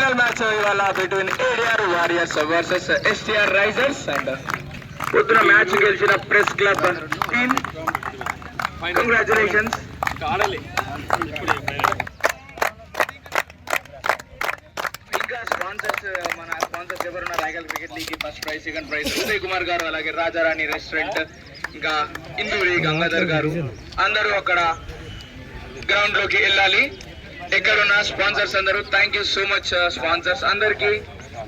Final match ఇవాళ between ADR warriors versus STR Risers. And పొద్దున match గెలిచిన press club team congratulations. ఇంకా sponsors, మన స్పాన్సర్స్ ఎవరున్నారు? Rayagal cricket league first prize, second prize Uday Kumar గారు, అలాగే రాజారాణి రెస్టారెంట్, ఇంకా ఇందూరి గంగాధర్ గారు, అందరూ అక్కడ గ్రౌండ్ లోకి వెళ్ళాలి. ఎక్కడున్న స్పాన్సర్స్ అందరూ thank you so much. Sponsors అందరికి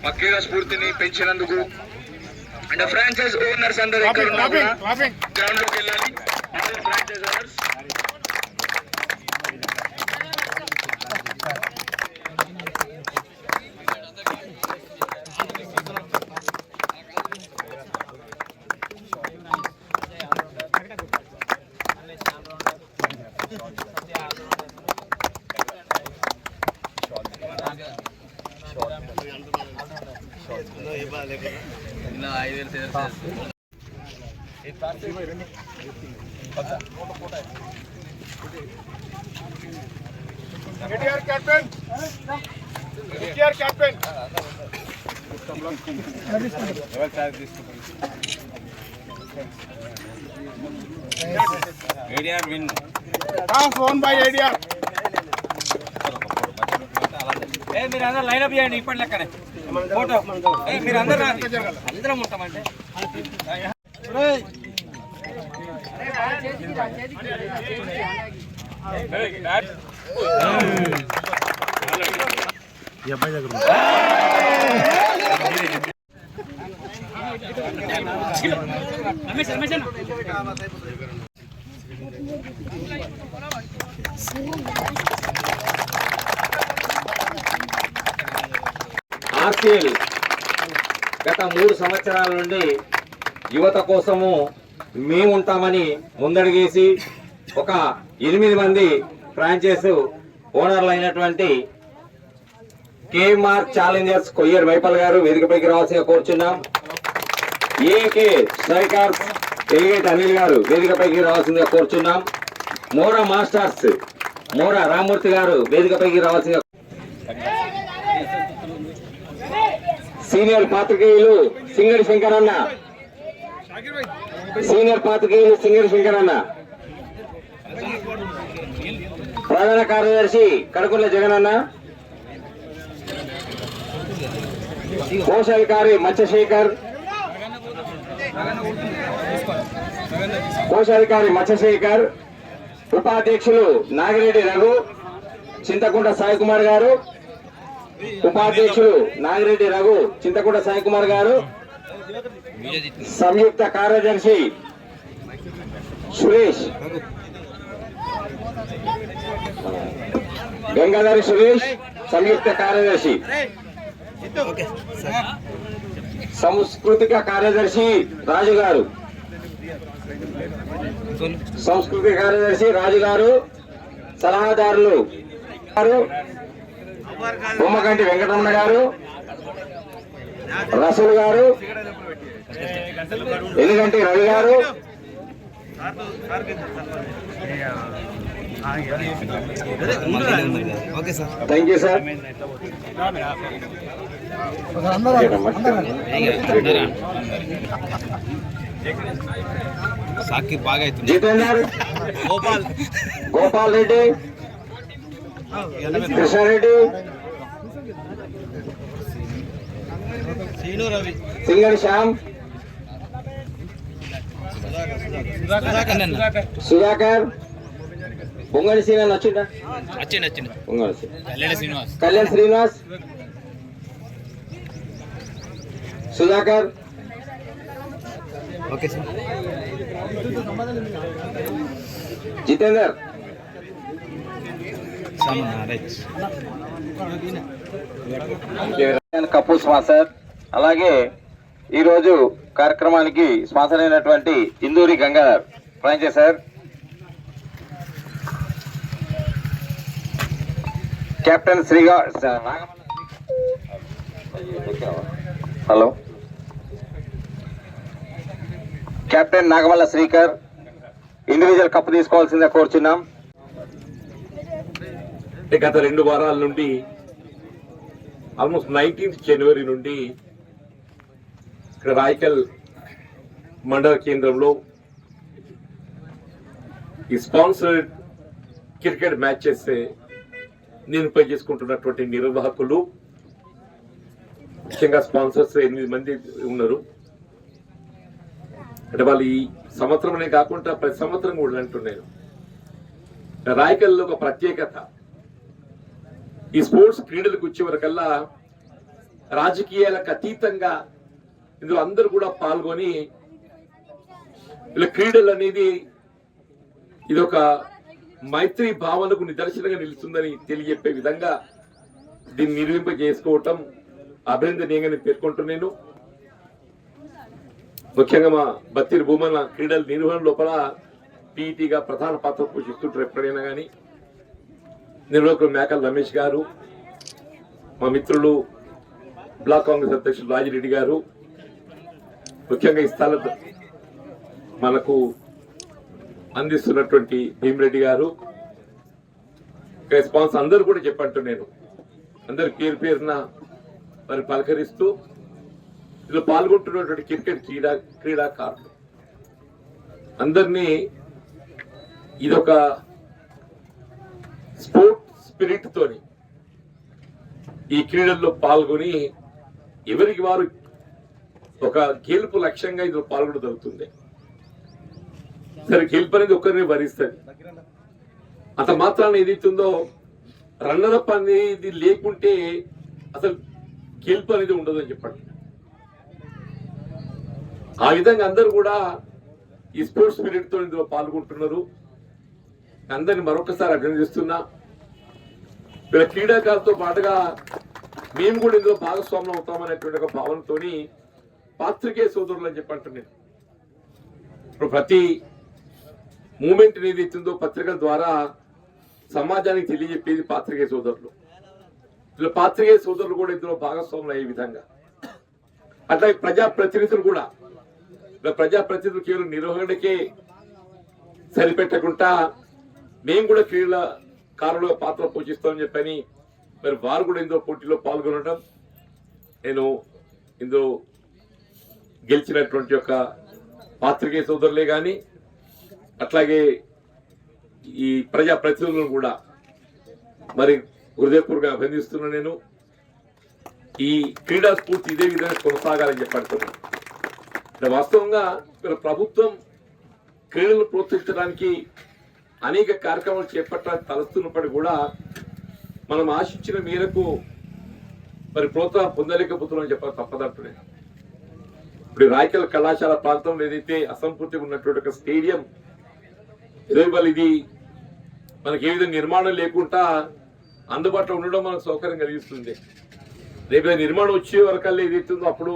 మా క్రీడా స్ఫూర్తిని పెంచినందుకు. అండ్ ఫ్రాంచైజ్ ఓనర్స్ అందరూ ఎక్కడున్నా కూడా గ్రౌండ్ లోకి వెళ్ళాలి. Franchise owners ADR win. Won by ADR. మీరు అందరూ లైన్ అప్ చేయండి ఇప్పటి లెక్కనే ఫోటో. మీరు అందరూ అందరం ఉంటామంటే ఆర్సీఎల్ గత 3 సంవత్సరాల నుండి యువత కోసము మేముంటామని ముందడుగేసి ఒక 8 మంది ఫ్రాంచైజ్ ఓనర్లు అయినటువంటి కేఎంఆర్ ఛాలెంజర్స్ కొయ్యర్ వైపల్ గారు వేదికపైకి రావాల్సిందిగా కోరుచున్నాం. ఏకే స్ట్రైకర్స్ ఎలిగేట్ అనిల్ గారు వేదికపైకి రావాల్సిందిగా కోరుచున్నాం. మోరా మాస్టర్స్ మోరా రామూర్తి గారు వేదికపైకి రావాల్సిందిగా. సీనియర్ పాత్రికేయులు సింగడి శంకరన్న, సీనియర్ పాత్రికేయులు సింగడి శంకరన్న, ప్రధాన కార్యదర్శి కడకుల జగనన్న, కోశాధికారి మత్స్యశేఖర్, ఉపాధ్యక్షులు నాగిరెడ్డి రఘు, చింతకుంట సాయి కుమార్ గారు, ఉపాధ్యక్షులు నాగిరెడ్డి రఘు, చింతకుంట సాయి కుమార్ గారు, సంయుక్త కార్యదర్శి సురేష్, గంగాధరి సురేష్ సంయుక్త కార్యదర్శి, సాంస్కృతిక కార్యదర్శి రాజు గారు, సాంస్కృతిక కార్యదర్శి రాజు గారు, సలహాదారులు గారు బొమ్మకంటి వెంకటరమణ గారు, రసూల్ గారు, ఎలిగంటి రవి గారు, thank you sir. Jitender, Gopal Reddy, Krishna Reddy, Singadi Shyam, Sudhakar, Pongadi Srinivas వచ్చిందా? Kalyan Srinivas, Sudhakar, Jitender, cup sponsor. అలాగే ఈరోజు కార్యక్రమానికి స్పాన్సర్ అయినటువంటి ఇందూరి గంగాధర్ ఫ్రాంచైజర్, కెప్టెన్ శ్రీగా hello captain Nagamalla Srikar individual cup తీసుకోవాల్సిందిగా కోరుచున్నాం. గత 2 వారాల నుండి ఆల్మోస్ట్ 19th జనవరి నుండి ఇక్కడ రాయకల్ మండల కేంద్రంలో ఈ స్పాన్సర్డ్ క్రికెట్ మ్యాచెస్ నిర్వహణ చేసుకుంటున్నటువంటి నిర్వాహకులు, ముఖ్యంగా స్పాన్సర్స్ 8 మంది ఉన్నారు. అంటే వాళ్ళు ఈ సంవత్సరమే కాకుండా ప్రతి సంవత్సరం కూడా అంటున్నాను, రాయకల్లో ఒక ప్రత్యేకత, ఈ స్పోర్ట్స్ క్రీడలకు వచ్చే వరకల్లా రాజకీయాలకు అతీతంగా ఇందులో అందరూ కూడా పాల్గొని ఇలా క్రీడలు అనేది ఇది ఒక మైత్రి భావనకు నిదర్శనంగా నిలుస్తుందని తెలియజెప్పే విధంగా దీన్ని నిర్వహింప చేసుకోవటం అభినందనీయంగా నేను పేర్కొంటున్నాను. ముఖ్యంగా మా బత్తిరి భూమన క్రీడల నిర్వహణ లోపల పీఈటీగా ప్రధాన పాత్ర పోషిస్తుంటారు. ఎప్పుడైనా కానీ నిర్వాహకులు మేకల్ రమేష్ గారు, మా మిత్రులు బ్లాక్ కాంగ్రెస్ అధ్యక్షులు రాజిరెడ్డి గారు, ముఖ్యంగా ఈ స్థల మనకు అందిస్తున్నటువంటి భీమిరెడ్డి గారు, స్పాన్సర్ అందరూ కూడా చెప్పంటూ నేను అందరు పేరు పేరున మరి పలకరిస్తూ ఇందులో పాల్గొంటున్నటువంటి క్రికెట్ క్రీడాకారులు అందరినీ ఇదొక స్పోర్ట్ స్పిరిట్ తోని ఈ క్రీడల్లో పాల్గొని ఎవరికి వారు ఒక గెలుపు లక్ష్యంగా ఇందులో పాల్గొనడం జరుగుతుంది. సరే, గెలుపు అనేది ఒక్కరిని భరిస్తుంది. అంత మాత్రాన్ని ఏదైతుందో రన్నరప్ అనేది లేకుంటే అసలు గెలుపు అనేది ఉండదు అని చెప్పండి. ఆ విధంగా అందరూ కూడా ఈ స్పోర్ట్స్ స్పిరిట్ తో ఇందులో పాల్గొంటున్నారు. అందరిని మరొకసారి అభినందిస్తున్నా. వీళ్ళ క్రీడాకారులతో పాటుగా మేము కూడా ఇందులో భాగస్వామ్యం అవుతామనేటువంటి ఒక భావనతో పాత్రికేయ సోదరులు అని చెప్పంటున్నాను. ఇప్పుడు ప్రతి మూమెంట్ ఏదైతుందో పత్రికల ద్వారా సమాజానికి తెలియజెప్పేది పాత్రికేయ సోదరులు. ఇలా పాత్రికేయ సోదరులు కూడా ఇందులో భాగస్వాములు అయ్యే విధంగా, అట్లాగే ప్రజాప్రతినిధులు కూడా, ఇలా ప్రజాప్రతినిధులు కేవలం నిర్వహణకే సరిపెట్టకుండా మేము కూడా క్రీడాకారులుగా పాత్ర పోషిస్తామని చెప్పని మరి వారు కూడా ఇందులో పోటీలో పాల్గొనడం, నేను ఇందులో గెలిచినటువంటి యొక్క పాత్రికేయ సోదరులే కానీ అట్లాగే ఈ ప్రజాప్రతినిధులను కూడా మరి హృదయపూర్వకంగా అభినందిస్తున్నాను. నేను ఈ క్రీడా స్ఫూర్తి ఇదే విధంగా కొనసాగాలని చెప్పంటున్నాను. వాస్తవంగా ప్రభుత్వం క్రీడలను ప్రోత్సహించడానికి అనేక కార్యక్రమాలు చేపట్టాలని తలస్తున్నప్పటికీ కూడా మనం ఆశించిన మేరకు మరి ప్రోత్సాహం పొందలేకపోతున్నామని చెప్పాలి తప్పదంటున్నాను. ఇప్పుడు రాయకల్ కళాశాల ప్రాంతంలో ఏదైతే అసంపూర్తిగా ఉన్నటువంటి ఒక స్టేడియం ఇది మనకి ఏ విధంగా నిర్మాణం లేకుండా అందుబాటులో ఉండడం మనకు సౌకర్యం కలిగిస్తుంది. రేపు నిర్మాణం వచ్చే వరకల్లా ఏదైతుందో అప్పుడు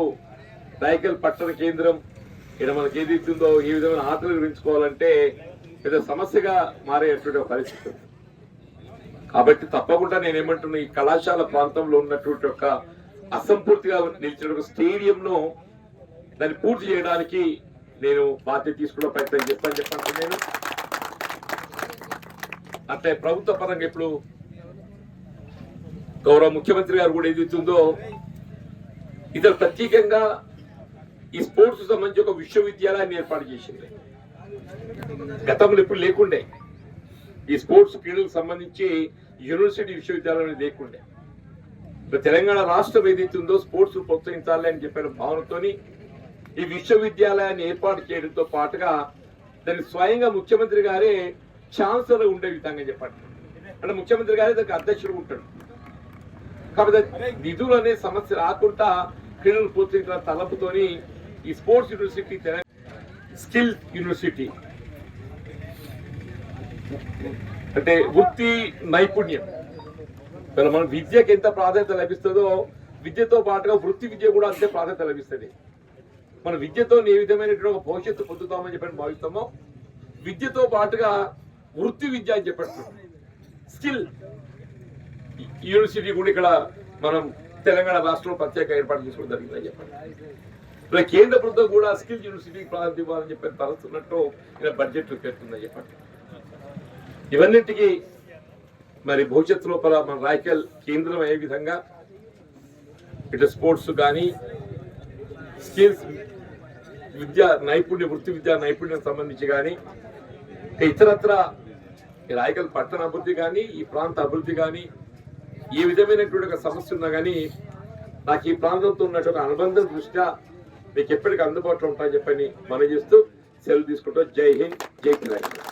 రాయకల్ పట్టణ కేంద్రం ఇక్కడ మనకి ఏదైతుందో ఏ విధమైన ఆటలు గురించుకోవాలంటే పెద్ద సమస్యగా మారేటువంటి ఒక పరిస్థితి. కాబట్టి తప్పకుండా నేనేమంటున్నా, ఈ కళాశాల ప్రాంతంలో ఉన్నటువంటి ఒక అసంపూర్తిగా నిలిచిన ఒక స్టేడియంను దాన్ని పూర్తి చేయడానికి నేను బాధ్యత తీసుకున్న ప్రయత్నం చెప్పండి నేను. అట్లే ప్రభుత్వ పరంగా ఇప్పుడు గౌరవ ముఖ్యమంత్రి గారు కూడా ఏదైతుందో ఇతర ప్రత్యేకంగా ఈ స్పోర్ట్స్ సంబంధించి ఒక విశ్వవిద్యాలయాన్ని ఏర్పాటు చేసింది. గతంలో ఇప్పుడు లేకుండే ఈ స్పోర్ట్స్ క్రీడలకు సంబంధించి యూనివర్సిటీ విశ్వవిద్యాలయం లేకుండే. తెలంగాణ రాష్ట్రం ఏదైతుందో స్పోర్ట్స్ ప్రోత్సహించాలి అని చెప్పిన భావనతోని ఈ విశ్వవిద్యాలయాన్ని ఏర్పాటు చేయడంతో పాటుగా దాన్ని స్వయంగా ముఖ్యమంత్రి గారే ఛాన్సలర్ ఉండే విధంగా చెప్పండి. అంటే ముఖ్యమంత్రి గారే దానికి అధ్యక్షుడు ఉంటాడు. కాబట్టి నిధులు అనే సమస్య రాకుండా క్రీడలు ప్రోత్సహించిన తలపుతోని ఈ స్పోర్ట్స్ యూనివర్సిటీ స్కిల్ యూనివర్సిటీ అంటే వృత్తి నైపుణ్యం, మన విద్యకి ఎంత ప్రాధాన్యత లభిస్తుందో విద్యతో పాటుగా వృత్తి విద్య కూడా అంతే ప్రాధాన్యత లభిస్తుంది. మన విద్యతో ఏ విధమైనటువంటి ఒక భవిష్యత్తు పొందుతామని చెప్పని భావిస్తామో విద్యతో పాటుగా వృత్తి విద్య అని చెప్పండి. స్కిల్ యూనివర్సిటీ కూడా ఇక్కడ మనం తెలంగాణ రాష్ట్రంలో ప్రత్యేక ఏర్పాటు చేసుకోవడం జరిగిందని చెప్పండి. ఇలా కేంద్ర ప్రభుత్వం కూడా స్కిల్ యూనివర్సిటీకి ప్రాధాన్యత ఇవ్వాలని చెప్పి తలస్తున్నట్టు ఇలా బడ్జెట్లు పెడుతుందని చెప్పండి. ఇవన్నింటికి మరి భవిష్యత్తు లోపల మన రాయకల్ కేంద్రం అయ్యే విధంగా ఇటు స్పోర్ట్స్ కానీ స్కిల్స్ విద్యా నైపుణ్య వృత్తి విద్యా నైపుణ్యం సంబంధించి కానీ ఇతరత్ర ఈ రాయకల్ పట్టణ అభివృద్ధి కానీ ఈ ప్రాంత అభివృద్ధి కానీ ఏ విధమైనటువంటి ఒక సమస్య ఉన్నా కానీ నాకు ఈ ప్రాంతంతో ఉన్నటువంటి అనుబంధం దృష్ట్యా మీకు ఎప్పటికీ అందుబాటులో ఉంటాయని చెప్పని మనం చేస్తూ సెలవు తీసుకుంటాం. జై హింద్, జై తెలంగాణ.